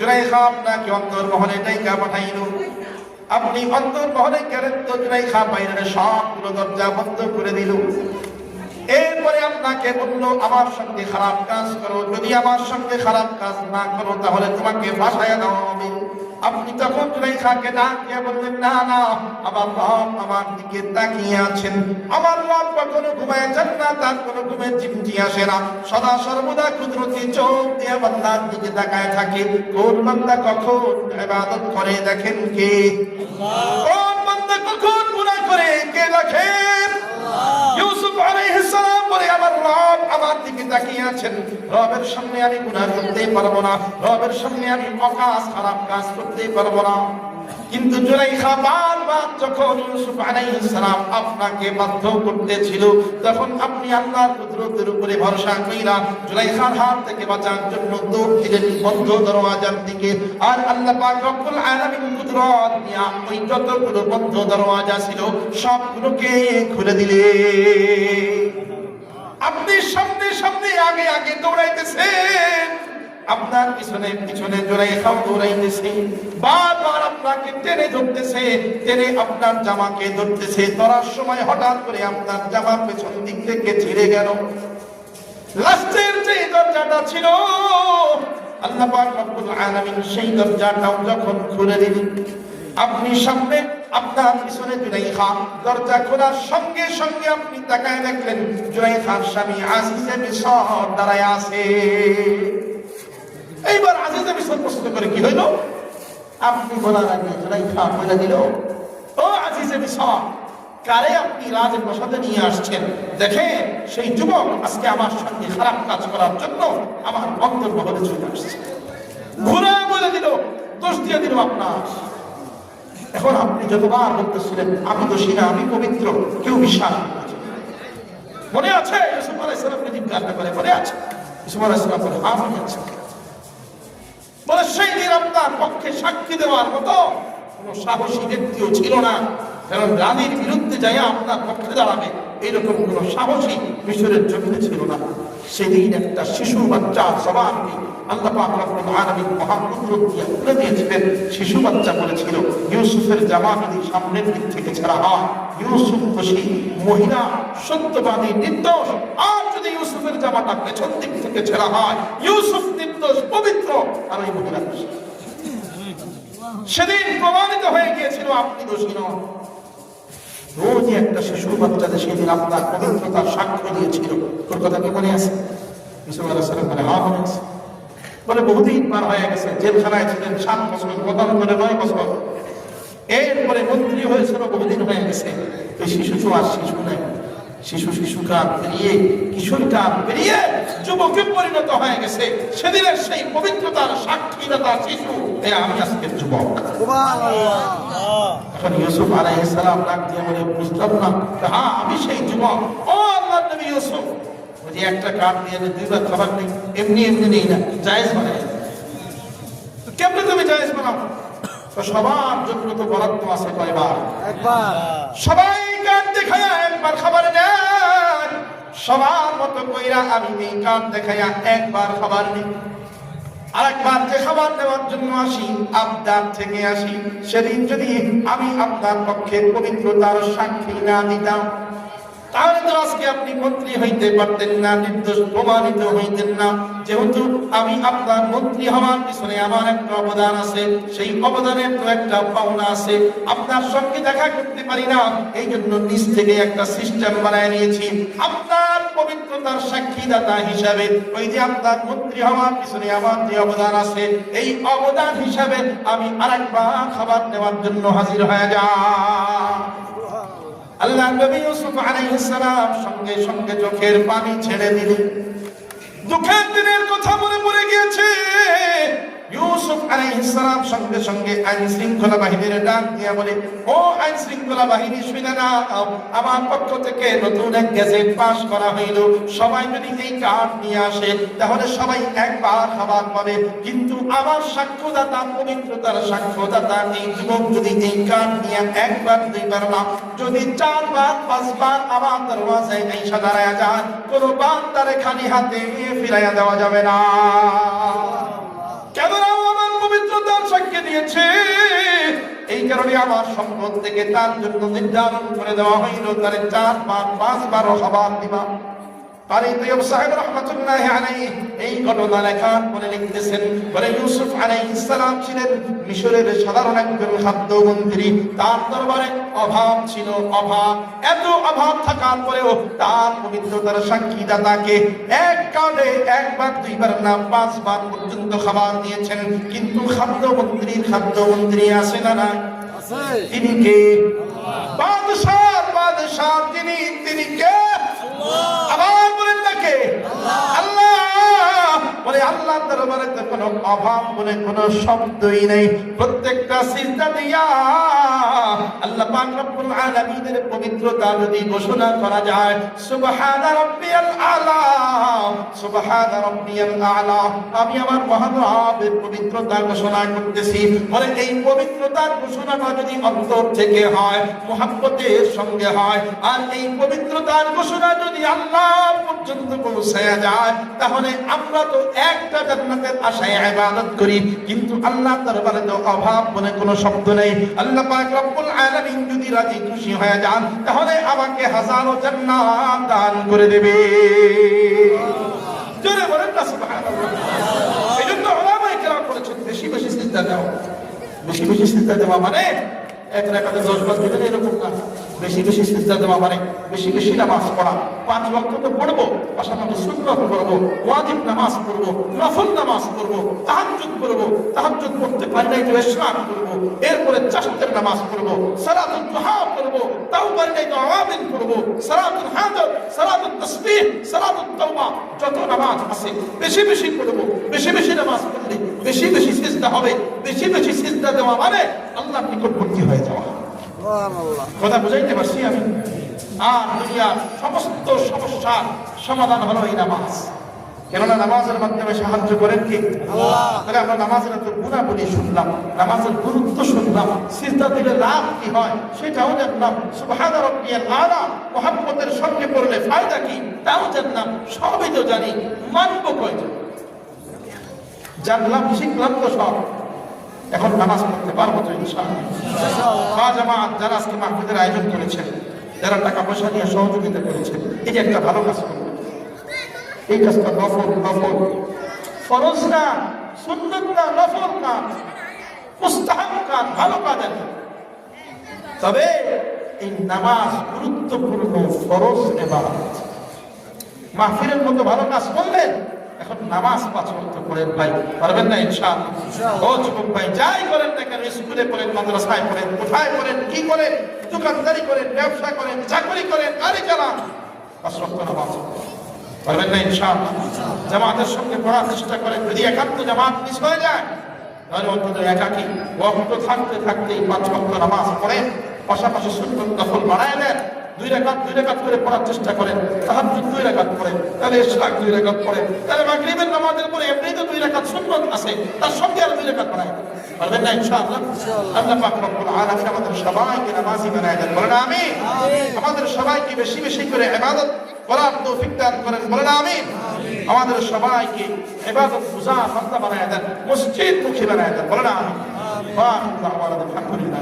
জুলাইখা আপনাকে অন্তর্মহলে ডাইকা পাঠাইল। আপনি অন্তর্মহলে গেলেন তো জুলাইখা বাইরের সবগুলো দরজা বন্ধ করে দিল। এরপরে আপনাকে বললো আমার সঙ্গে খারাপ কাজ করো, যদি আমার সঙ্গে খারাপ কাজ না করো তাহলে তোমাকে ফাঁসাইয়া দেওয়া হবে। আপনি তখন জুলাইখাকে ডাক দিয়ে বললেন, না না, আমার রব আমার দিকে তাকিয়ে আছেন। আমার রব কখনো ঘুমায় যান না, তার কোনো ঘুমের চিমটি আসে না, সদা সর্বদা কুদরতি চোখ দিয়ে বান্দার দিকে তাকায় থাকে। কোন বান্দা কখন ইবাদত করে দেখেন কে, কোন বান্দা কখন গুনাহ করে কে দেখেন। ইউসুফ আলাইহিস সালাম বলে, আমার রব আমার দিকে তাকিয়ে আছেন, রবের সামনে আমি গুনাহ করতে পারবো না, রবের সামনে আমি অকাজ খারাপ কাজ করতে পারবো না। কিন্তু জুলাইখা বারবার যখন ইউসুফ আলাইহিস সালাম আপনাকে বাধ্য করতেছিল, তখন আপনি আল্লাহর কুদরতের উপরে ভরসা কইরা জুলাইখার হাত থেকে বাঁচার জন্য দৌড় দিলেন বন্ধ দরওয়াজার দিকে। আর আল্লাহ পাক রব্বুল আলামিন কুদরত নিয়া ওই যতগুলো বন্ধ দরওয়াজা ছিল সবগুলোকে খুলে দিলেন। আপনি সামনে সামনে আগে আগে দৌড়াইতেছেন, আপনার পিছনে পিছনে জুলাইখাও দৌড়াইতেছে, বারবার আপনাকে টেনে ধরতেছে, টেনে আপনার জামাকে ধরতেছে। ধরার সময় হঠাৎ করে আপনার জামা পেছন দিক থেকে ছিঁড়ে গেল। লাস্টের যে দরজাটা ছিল আল্লাহ পাক রব্বুল আলামিন সেই দরজাটাও যখন খুলে দিলেন, আপনি সামনে আপনার পিছনে জুলাইখা, দরজা খোলার সঙ্গে সঙ্গে আপনি তাকায় দেখলেন জুলাইখার স্বামী আজিজে মিসর দাঁড়ায় আছে। এইবার আজিজে মিসর প্রশ্ন করে, কি হইল? আপনি বলার আগে জুলাইখা বলে দিল, ও আজিজে মিসর, কারে আপনি রাজপ্রাসাদে নিয়ে আসছেন? দেখেন সেই যুবক আজকে আমার সঙ্গে খারাপ কাজ করার জন্য আমার অন্তর্মহলে চলে আসছে। ঘুরে বলে দিল, দোষ দিয়ে দিল আপনার। এখন আপনি যতবার বলতেছিলেন আমি দোষী না, আমি পবিত্র, কেউ বিশ্বাস করছে। মনে আছে ইউসুফ আলাইহিস সালামকে জিজ্ঞাসা করে, মনে আছে? ইউসুফ আলাইহিস সালাম বলে, হ্যাঁ মনে আছে। বলে, সেই দিন আপনার পক্ষে সাক্ষী দেওয়ার মতো কোন সাহসী ব্যক্তিও ছিল না, কারণ রানীর বিরুদ্ধে যাই আপনার পক্ষে দাঁড়াবে এইরকম কোন সাহসী মিশরের জমিনে ছিল না। সেদিন একটা শিশু বাচ্চা সবারকে আল্লাহ পাক রব্বুল আলামিন মহাকুদরত দিয়ে খুলে দিয়েছিলেন। শিশু বাচ্চা বলেছিল, ইউসুফের জামা যদি সামনের দিক থেকে ছেঁড়া হয় ইউসুফ দোষী, মহিলা সত্যবাদী নির্দোষ, আর যদি ইউসুফের জামাটা পেছন দিক থেকে ছেঁড়া হয় ইউসুফ নির্দোষ পবিত্র, আর ওই মহিলা দোষী। সেদিন প্রমাণিত হয়ে গিয়েছিল আপনি দোষী নন। রোজ একটা শিশু বাচ্চাদের সেদিন আপনার পবিত্রতার সাক্ষ্য দিয়েছিল। তোর কথা কি মনে আছে? ইউসুফ আলাইহিস সালাম বলে, হ্যাঁ মনে আছে। বলে, বহুদিন পার হয়ে গেছে, জেলখানায় ছিলেন 7 বছর, প্রধানমন্ত্রী 9 বছর, এরপরে মন্ত্রী হয়েছিল, বহুদিন হয়ে গেছে। এই শিশু তো আর শিশু নাই, শিশু কাল পেরিয়ে কিশোর কাল পেরিয়ে যুবকে পরিণত হয়ে গেছে। সেদিনের সেই পবিত্রতার সাক্ষীদাতা শিশু আমি আজকের যুবক। এখন ইউসুফ আলাইহিস সালাম ডাক দিয়ে বলে, বুঝলাম না। হ্যাঁ আমি সেই যুবক। ও আল্লাহর নবী ইউসুফ, যে একটা কাঠ দিয়ে 2 বার খাবার নেই, এমনি এমনি নেই না, জায়েজ বানায়। কেমনে তুমি জায়েজ বানাও? তো সবার জন্য তো বরাদ্দ আছে কয়বার? একবার। সবাই কাঠ দেখায়া একবার খাবার নেন, সবার মতো কইরা আমি এই কাঠ দেখায়া একবার খাবার নেই। আরেকবার যে খাবার নেওয়ার জন্য আসি আবদার থেকে আসি, সেদিন যদি আমি আপনার পক্ষে পবিত্রতার সাক্ষী না দিতাম তাহলে তো আজকে আপনি মন্ত্রী হইতে পারতেন না, নির্দোষ প্রমাণিত হইতেন না। যেহেতু আমি আপনার মন্ত্রী হওয়ার পিছনে আমার একটা অবদান আছে, সেই অবদানের তো একটা পাওনা আছে। আপনার সঙ্গে দেখা করতে পারি না, এই জন্য নিজ থেকে একটা সিস্টেম বানায় নিয়েছি। আপনার পবিত্রতার সাক্ষীদাতা হিসাবে ওই যে আপনার মন্ত্রী হওয়ার পিছনে আমার যে অবদান আছে, এই অবদান হিসাবে আমি আরেকবার খাবার নেওয়ার জন্য হাজির হয়ে যাই। আল্লাহ নবী ইউসুফ আলাইহিস সালাম সঙ্গে সঙ্গে চোখের পানি ছেড়ে দিলেন। দুঃখের দিনের কথা মনে পড়ে গিয়েছে। ইউসুফ আলাইহিস সালাম সঙ্গে সঙ্গে আইন শৃঙ্খলা বাহিনীর ডাক দিয়ে বলে, ও আইন শৃঙ্খলা বাহিনী শুনে নাও, আমার পক্ষ থেকে নতুন এক গেজেট পাস করা হইল। সবাই যদি এই কার্ড নিয়ে আসে তাহলে সবাই একবার খাবার পাবে, কিন্তু আমার সাক্ষ্যদাতা, পবিত্রতার সাক্ষ্যদাতা এই যুবক যদি এই কার্ড নিয়ে একবার 2 বার না, যদি 4 বার 5 বার আমার দরওয়াজায় এসে দাঁড়ায়া যায়, কোনো বান্দারে খালি হাতে ফিরাইয়া দেওয়া যাবে না। কেন আমার পবিত্র দিয়েছে। এই কারণে আমার সম্পদ থেকে তার জন্য নির্ধারণ করে দেওয়া হইল তার 4 বার 5 বার খাবার দিবা। কারি তৈয়ব সাহেব রাহমাতুল্লাহি আলাইহি এই ঘটনা লেখার পরে লিখতেছেন, বলে ইউসুফ আলাইহিস সালাম ছিলেন মিশরের সাধারণ একজন খাদ্যমন্ত্রী। তার দরবারে অভাব ছিল, অভাব, এত অভাব থাকার পরেও তার পবিত্রতার সাক্ষীদাতাকে এক কালে 1 বার 2 বার না 5 বার পর্যন্ত খাবার দিয়েছেন। কিন্তু খাদ্যমন্ত্রী আছে না নাই? তিনি কে? বাদশাহ তিনি কে? আবার বলেন না কে? আল্লাহ। বলে আল্লাহর দরবারে তো কোনো অভাব বলে কোনো শব্দই নেই। প্রত্যেকটা সিজদা দিয়া আল্লাহ পাক রব্বুল আলামিনের পবিত্রতা যদি ঘোষণা করা যায়, সুবহানা রাব্বিয়াল আলা, সুবহানা রাব্বিয়াল আলা, আমি আমার মহান রবের পবিত্রতা ঘোষণা করতেছি। বলে এই পবিত্রতার ঘোষণাটা যদি অন্তর থেকে হয়, মুহাব্বতের সঙ্গে হয়, আর এই পবিত্রতার ঘোষণা যদি আল্লাহ পর্যন্ত পৌঁছায়া যায়, তাহলে আমরা তো একটা জান্নাতের আশায় ইবাদত করি, কিন্তু আল্লাহর দরবারে তো অভাব বলে কোনো শব্দ নেই। আল্লাহ পাক রব্বুল আলামিন যদি রাজি খুশি হয়ে যান, তাহলে আমাকে হাজারো জান্নাত দান করে দেবে। জোরে বলেন না সুবহানাল্লাহ। এইজন্য উলামায়ে কেরাম বলেছেন বেশি বেশি সিজদা দাও। বেশি বেশি সিজদা দেওয়া মানে এক রাকাতে 10 বার দিবেন এরকম না। বেশি বেশি সিজদা দেওয়া মানে বেশি বেশি নামাজ পড়া। 5 ওয়াক্ত তো পড়বো, পাশাপাশি সুন্নাত পড়বো, ওয়াজিব নামাজ পড়বো, নফল নামাজ পড়বো, তাহাজ্জুদ পড়বো, তাহাজ্জুদ পড়তে পারলেই তো ইশরাক করবো, এরপরে চাশতের নামাজ পড়বো, সালাতুল দুহা পড়বো, তাও পারলেই তো আওয়াবিন পড়বো, সালাতুল হাজাত, সালাতুল তাসবিহ, সালাতুল তাওবা, যত নামাজ আছে বেশি বেশি পড়বো। বেশি বেশি নামাজ পড়লে বেশি বেশি সিজদা হবে। বেশি বেশি সিজদা দেওয়া মানে আল্লাহর নিকটবর্তী হয়ে যাওয়া। কথা বুঝাইতে পারছি আমি? আর দুনিয়ার সমস্ত সমস্যার সমাধান হলো এই নামাজ। কেননা নামাজের মাধ্যমে সাহায্য করেন কি আল্লাহ। তাহলে আমরা নামাজের এত গুণাবলী শুনলাম, নামাজের গুরুত্ব শুনলাম, সিজদা দিলে লাভ কি হয় সেটাও জানলাম, সুবহানা রাব্বিয়াল আলা মুহাম্মদের সঙ্গে পড়লে ফায়দা কি তাও জানলাম। সবই তো জানি, মানবো কয়জন? জানলাম, শিখলাম তো সব। এখন নামাজ পড়তে পারবো তো ইনশাআল্লাহ। মা জামাত যারা আজকে মাহফিলের আয়োজন করেছেন, যারা টাকা পয়সা নিয়ে সহযোগিতা করেছেন, এই যে একটা ভালো কাজ করবেন। এই কাজটা নফল, ফরজ না, সুন্নাত না, নফল না, মুস্তাহাব কাজ, ভালো কাজ আছে। তবে এই নামাজ গুরুত্বপূর্ণ ফরজ ইবাদত। মাহফিলের মতো ভালো কাজ করলেন, এখন নামাজ 5 ওয়াক্ত পড়েন ভাই, পারবেন না ইনশাআল্লাহ? ও যুবক ভাই, যাই করেন না কেন, স্কুলে পড়েন, মাদ্রাসায় পড়েন, কোথায় পড়েন, কি করেন, দোকানদারি করেন, ব্যবসা করেন, চাকরি করেন, গাড়ি চালান, 5 ওয়াক্ত নামাজ পারবেন না ইনশাআল্লাহ? জামাতের সঙ্গে পড়ার চেষ্টা করেন। যদি একান্ত জামাত মিস হয়ে যায়, তাহলে অন্তত একাকী ওয়াক্ত থাকতে থাকতেই 5 ওয়াক্ত নামাজ পড়েন, পাশাপাশি সুন্নাত নফল বাড়ায় নেন। 2 রাকাত করে পড়ার চেষ্টা করেন। তাহাজ্জুদ 2 রাকাত পড়েন, তাহলে ইশরাক 2 রাকাত পড়েন, তাহলে মাগরিবের নামাজের পরে এমনি তো 2 রাকাত সুন্নাত আছে, তার সঙ্গে আর 2 রাকাত পড়ায়। পারবেন না ইনশাআল্লাহ? আল্লাহ পাক রব্বুল আলামিন আমাদের সবাইকে নামাজি বানায় দেন, বলেন আমিন। আমাদের সবাইকে বেশি বেশি করে ইবাদত করার তৌফিক দান করেন, বলেন আমিন। আমাদের সবাইকে ইবাদত গুজার বান্দা বানায় দেন, মসজিদ মুখী বানায় দেন, বলেন আমিন। ওয়া আখিরু দাওয়ানা আলহামদুলিল্লাহ।